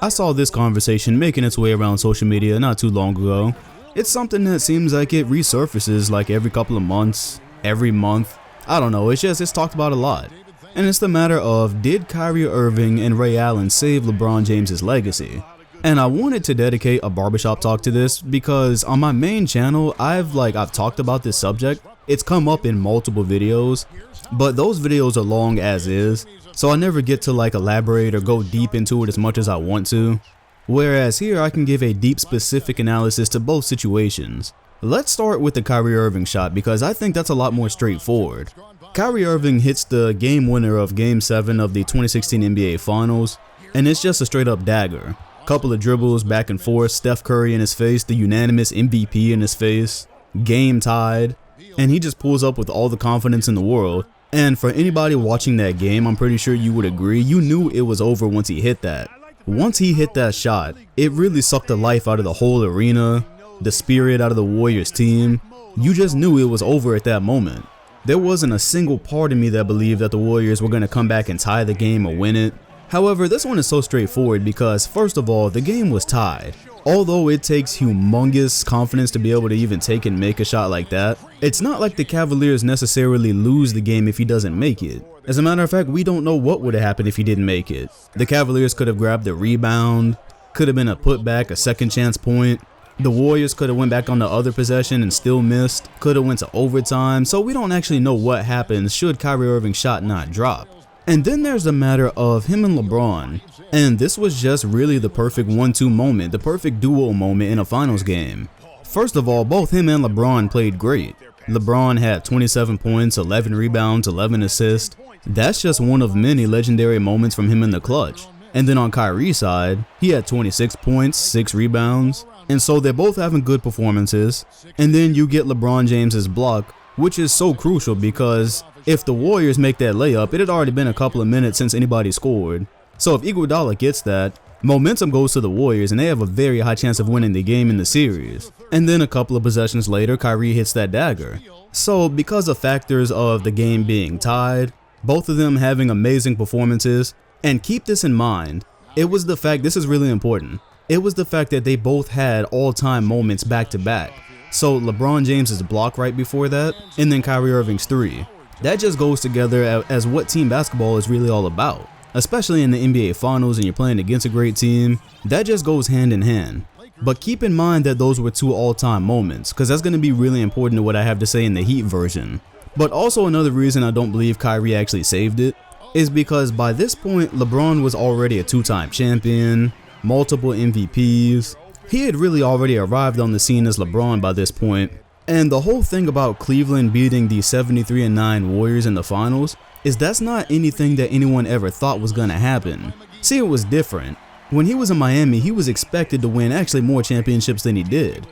I saw this conversation making its way around social media not too long ago. It's something that seems like it resurfaces like every couple of months, every month. I don't know, it's talked about a lot. And it's the matter of, did Kyrie Irving and Ray Allen save LeBron James's legacy? And I wanted to dedicate a barbershop talk to this because on my main channel, I've talked about this subject. It's come up in multiple videos, but those videos are long as is. So I never get to elaborate or go deep into it as much as I want to. Whereas here I can give a deep specific analysis to both situations. Let's start with the Kyrie Irving shot because I think that's a lot more straightforward. Kyrie Irving hits the game winner of Game 7 of the 2016 NBA Finals, and it's just a straight up dagger. Couple of dribbles back and forth, Steph Curry in his face, the unanimous MVP in his face, game tied, and he just pulls up with all the confidence in the world. And for anybody watching that game, I'm pretty sure you would agree, you knew it was over once he hit that. Once he hit that shot, it really sucked the life out of the whole arena, the spirit out of the Warriors team. You just knew it was over at that moment. There wasn't a single part of me that believed that the Warriors were going to come back and tie the game or win it. However, this one is so straightforward because, first of all, the game was tied. Although it takes humongous confidence to be able to even take and make a shot like that, it's not like the Cavaliers necessarily lose the game if he doesn't make it. As a matter of fact, we don't know what would have happened if he didn't make it. The Cavaliers could have grabbed the rebound, could have been a putback, a second chance point. The Warriors could have went back on the other possession and still missed, could have went to overtime, so we don't actually know what happens should Kyrie Irving's shot not drop. And then there's the matter of him and LeBron, and this was just really the perfect 1-2 moment, the perfect duo moment in a finals game. First of all, both him and LeBron played great. LeBron had 27 points, 11 rebounds, 11 assists. That's just one of many legendary moments from him in the clutch. And then on Kyrie's side, he had 26 points, 6 rebounds, and so they're both having good performances. And then you get LeBron James's block, which is so crucial because if the Warriors make that layup, it had already been a couple of minutes since anybody scored. So if Iguodala gets that, momentum goes to the Warriors and they have a very high chance of winning the game in the series. And then a couple of possessions later, Kyrie hits that dagger. So because of factors of the game being tied, both of them having amazing performances, and keep this in mind, it was the fact, this is really important, it was the fact that they both had all-time moments back to back. So LeBron James's block right before that, and then Kyrie Irving's 3. That just goes together as what team basketball is really all about. Especially in the NBA Finals and you're playing against a great team, that just goes hand in hand. But keep in mind that those were 2 all-time moments, because that's going to be really important to what I have to say in the Heat version. But also another reason I don't believe Kyrie actually saved it is because by this point, LeBron was already a 2-time champion, multiple MVPs. He had really already arrived on the scene as LeBron by this point. And the whole thing about Cleveland beating the 73-9 Warriors in the finals is that's not anything that anyone ever thought was gonna happen. See, it was different. When he was in Miami, he was expected to win actually more championships than he did.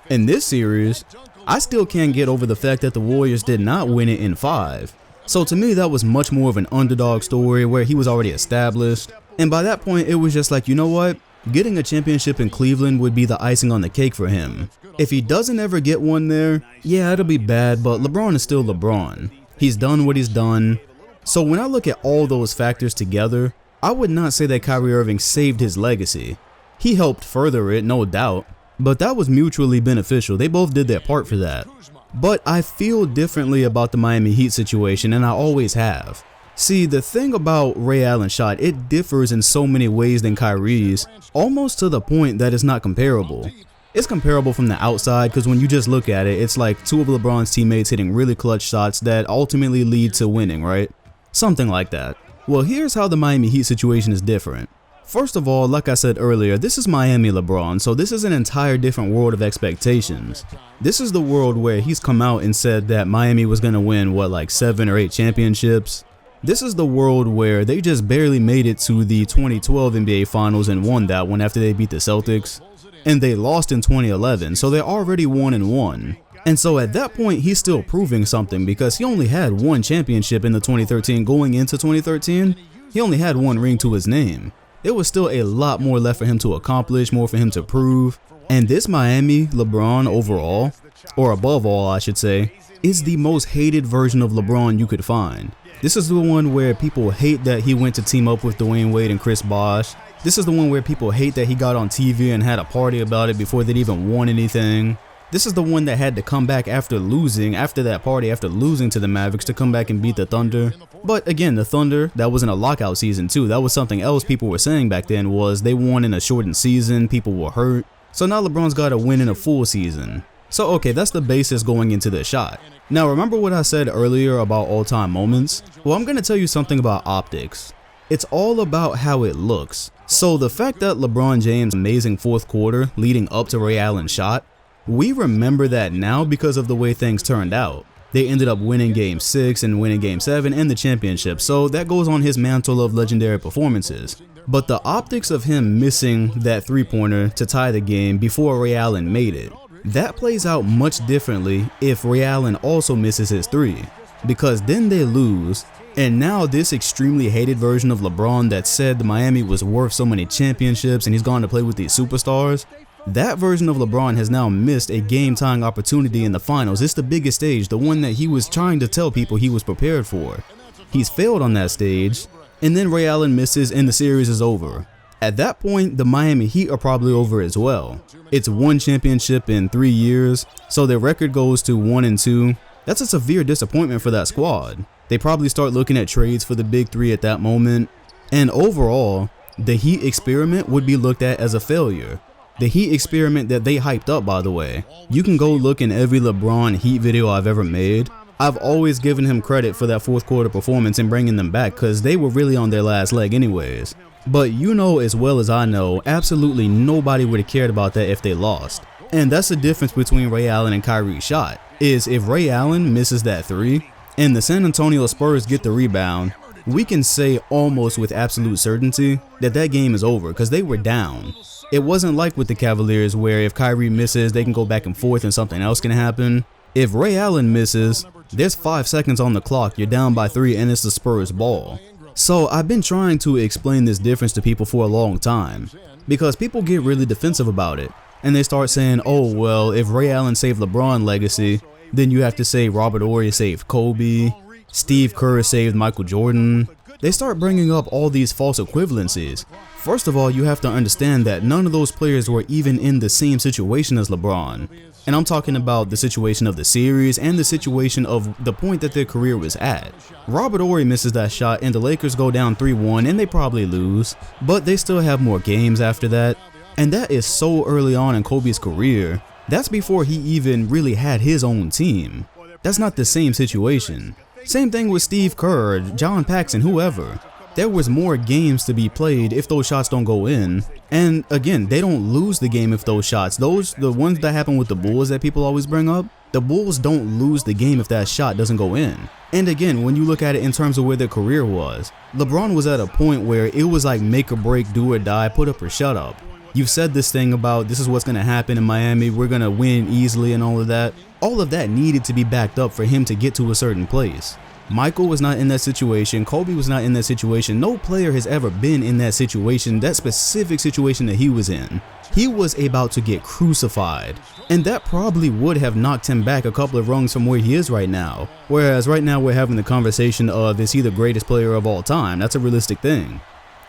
In this series, I still can't get over the fact that the Warriors did not win it in 5. So to me, that was much more of an underdog story where he was already established. And by that point, it was just like, you know what? Getting a championship in Cleveland would be the icing on the cake for him. If he doesn't ever get one there, yeah, it'll be bad, but LeBron is still LeBron. He's done what he's done. So when I look at all those factors together, I would not say that Kyrie Irving saved his legacy. He helped further it, no doubt, but that was mutually beneficial. They both did their part for that. But I feel differently about the Miami Heat situation, and I always have. See, the thing about Ray Allen's shot, it differs in so many ways than Kyrie's, almost to the point that it's not comparable. It's comparable from the outside because when you just look at it, it's like 2 of LeBron's teammates hitting really clutch shots that ultimately lead to winning, right? Something like that. Well, here's how the Miami Heat situation is different. First of all, like I said earlier, this is Miami LeBron, so this is an entire different world of expectations. This is the world where he's come out and said that Miami was going to win, what, like 7 or 8 championships? This is the world where they just barely made it to the 2012 NBA Finals and won that one after they beat the Celtics. And they lost in 2011, so they're already 1-1. And so at that point, he's still proving something because he only had 1 championship in the 2013 going into 2013. He only had one ring to his name. There was still a lot more left for him to accomplish, more for him to prove. And this Miami LeBron overall, or above all I should say, is the most hated version of LeBron you could find. This is the one where people hate that he went to team up with Dwayne Wade and Chris Bosh. This is the one where people hate that he got on TV and had a party about it before they'd even won anything. This is the one that had to come back after losing, after that party, after losing to the Mavericks, to come back and beat the Thunder. But again, the Thunder, that wasn't a lockout season too. That was something else people were saying back then, was they won in a shortened season, people were hurt. So now LeBron's got to win in a full season. So okay, that's the basis going into this shot. Now remember what I said earlier about all-time moments? Well, I'm going to tell you something about optics. It's all about how it looks. So the fact that LeBron James' amazing fourth quarter leading up to Ray Allen's shot, we remember that now because of the way things turned out. They ended up winning Game 6 and winning Game 7 and the championship, so that goes on his mantle of legendary performances. But the optics of him missing that three-pointer to tie the game before Ray Allen made it, that plays out much differently if Ray Allen also misses his three, because then they lose, and now this extremely hated version of LeBron that said Miami was worth so many championships and he's gone to play with these superstars, that version of LeBron has now missed a game-tying opportunity in the finals. It's the biggest stage, the one that he was trying to tell people he was prepared for. He's failed on that stage, and then Ray Allen misses and the series is over. At that point, the Miami Heat are probably over as well. It's one championship in 3 years, so their record goes to 1-2. That's a severe disappointment for that squad. They probably start looking at trades for the big three at that moment. And overall, the Heat experiment would be looked at as a failure. The Heat experiment that they hyped up, by the way. You can go look in every LeBron Heat video I've ever made. I've always given him credit for that fourth quarter performance and bringing them back, because they were really on their last leg anyways. But you know as well as I know, absolutely nobody would have cared about that if they lost. And that's the difference between Ray Allen and Kyrie's shot, is if Ray Allen misses that three and the San Antonio Spurs get the rebound, we can say almost with absolute certainty that that game is over, because they were down. It wasn't like with the Cavaliers where if Kyrie misses, they can go back and forth and something else can happen. If Ray Allen misses, there's 5 seconds on the clock, you're down by 3 and it's the Spurs ball. So I've been trying to explain this difference to people for a long time, because people get really defensive about it. And they start saying, oh well, if Ray Allen saved LeBron legacy, then you have to say Robert Horry saved Kobe, Steve Kerr saved Michael Jordan. They start bringing up all these false equivalencies. First of all, you have to understand that none of those players were even in the same situation as LeBron. And I'm talking about the situation of the series and the situation of the point that their career was at. Robert Horry misses that shot and the Lakers go down 3-1 and they probably lose, but they still have more games after that. And that is so early on in Kobe's career. That's before he even really had his own team. That's not the same situation. Same thing with Steve Kerr, John Paxson, whoever. There was more games to be played if those shots don't go in. And again, they don't lose the game if those shots, the ones that happen with the Bulls that people always bring up, the Bulls don't lose the game if that shot doesn't go in. And again, when you look at it in terms of where their career was, LeBron was at a point where it was like make or break, do or die, put up or shut up. You've said this thing about this is what's going to happen in Miami, we're going to win easily and all of that. All of that needed to be backed up for him to get to a certain place. Michael was not in that situation, Kobe was not in that situation, no player has ever been in that situation, that specific situation that he was in. He was about to get crucified, and that probably would have knocked him back a couple of rungs from where he is right now. Whereas right now we're having the conversation of is he the greatest player of all time? That's a realistic thing.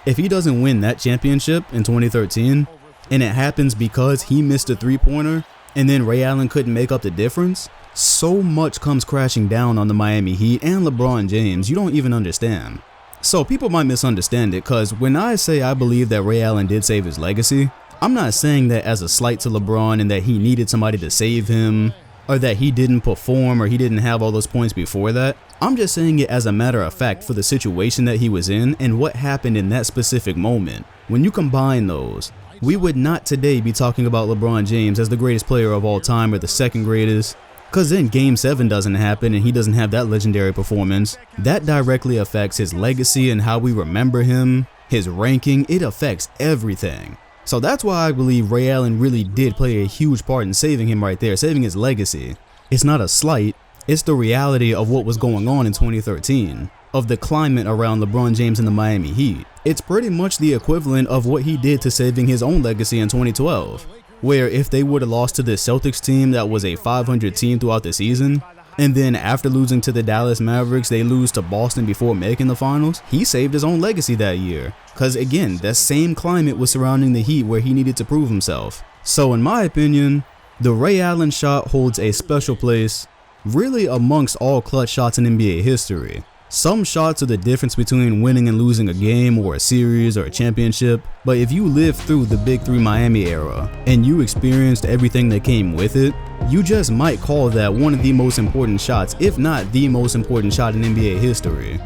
If he doesn't win that championship in 2013, and it happens because he missed a three-pointer, and then Ray Allen couldn't make up the difference, so much comes crashing down on the Miami Heat and LeBron James, you don't even understand. So people might misunderstand it, because when I say I believe that Ray Allen did save his legacy, I'm not saying that as a slight to LeBron and that he needed somebody to save him, or that he didn't perform or he didn't have all those points before that. I'm just saying it as a matter of fact for the situation that he was in and what happened in that specific moment. When you combine those, we would not today be talking about LeBron James as the greatest player of all time or the second greatest, because then Game 7 doesn't happen and he doesn't have that legendary performance. That directly affects his legacy and how we remember him, his ranking, it affects everything. So that's why I believe Ray Allen really did play a huge part in saving him right there, saving his legacy. It's not a slight, it's the reality of what was going on in 2013. of the climate around LeBron James and the Miami Heat. It's pretty much the equivalent of what he did to saving his own legacy in 2012, where if they would have lost to the Celtics team that was a 500 team throughout the season, and then after losing to the Dallas Mavericks, they lose to Boston before making the finals, he saved his own legacy that year. Cause again, that same climate was surrounding the Heat where he needed to prove himself. So in my opinion, the Ray Allen shot holds a special place really amongst all clutch shots in NBA history. Some shots are the difference between winning and losing a game or a series or a championship, but if you lived through the Big Three Miami era and you experienced everything that came with it, you just might call that one of the most important shots, if not the most important shot in NBA history.